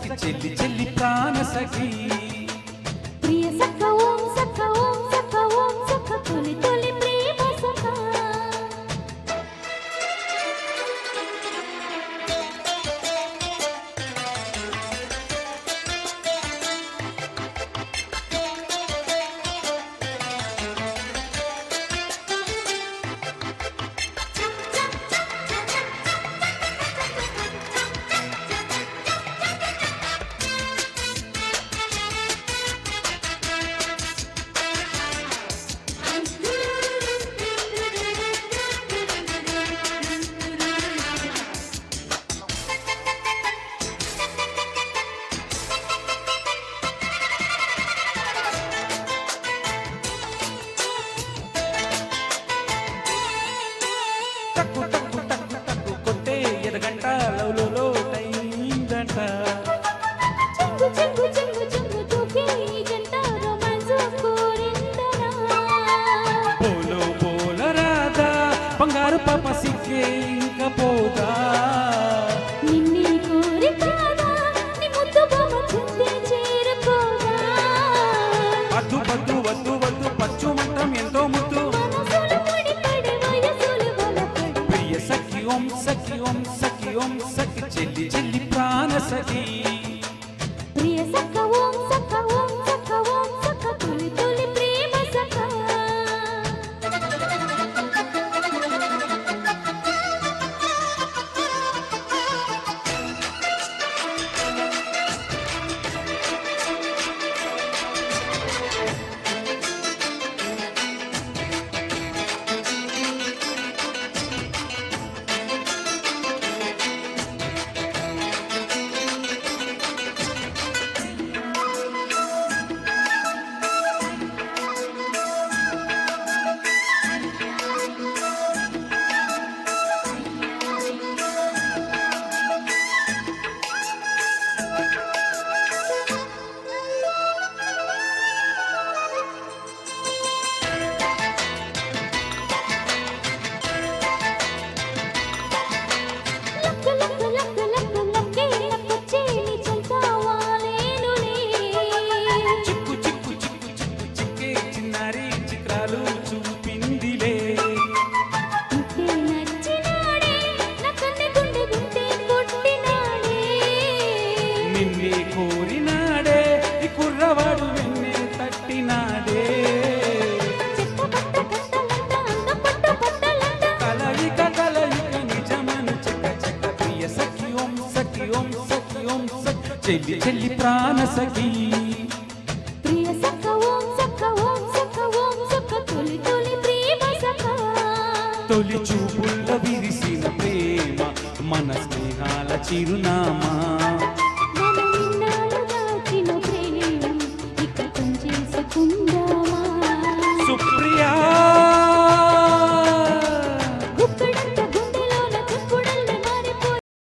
సఖి చెల్లి చెల్లి ప్రాణ సఖి ప్రియ సఖ ఓం సఖ ఓం సఖ ఓం సఖ తొలి తొలి ప్రేమ సఖ టక్కు టక్కు టక్కు టక్కు కొట్టే ఎదగంట లవ్లో టైందంట చెంగు చెంగు చెంగు చెంగు తూకి జంట రొమాన్స్ కోరిందనా పోలో పోల రాధా బంగారు పాప సిక్కే ఇంకా పోదా నిన్ని కోరి కాదా నీ ముద్దు బొమ్మ చుంది చేరుకోదా వద్దు వద్దు వద్దు వద్దు పచ్చు మంటం ఎంతో ముద్దు మనసులు ముడిపడి వయసులు వలపడి ప్రియ సఖి ఓం సఖి ఓం సఖి ఓం సఖి చెల్లి చెల్లి ప్రాణ సఖి ప్రియ సఖ ఓం సఖ ఓం సఖ ఓం సఖ తొలి తొలి ప్రేమ సఖ లక్క లక్క లక్క లక్క లక్కే లక్కొచ్చే నీ చెంతావాలేనులే చిక్కు చిక్కు చిక్కు చిక్కు చిక్కే చిన్నారి చిత్రాలు చూపిందిలే ఇంతే నచ్చినాడే నా కన్నె గుండె గుండె కొట్టినాడే నిన్నే కోరినాడే ఈ కుర్రవాడు వెన్నే తట్టినాడే చెత్త పట్ట కట్టలంట అందపట్ట పట్టలంట కలయిక కలయిక నిజమను చెక్క చెక్క ప్రియ సఖి ఓం సఖి ఓం సఖి ఓం సఖి చెల్లి చెల్లి ప్రాణ సఖి ప్రియ సఖ ఓం సఖ ఓం సఖ ఓం సఖ తొలి తొలి ప్రేమ సఖ తొలి చూపుల్లో విరిసిన ప్రేమ మన స్నేహాల చిరునామా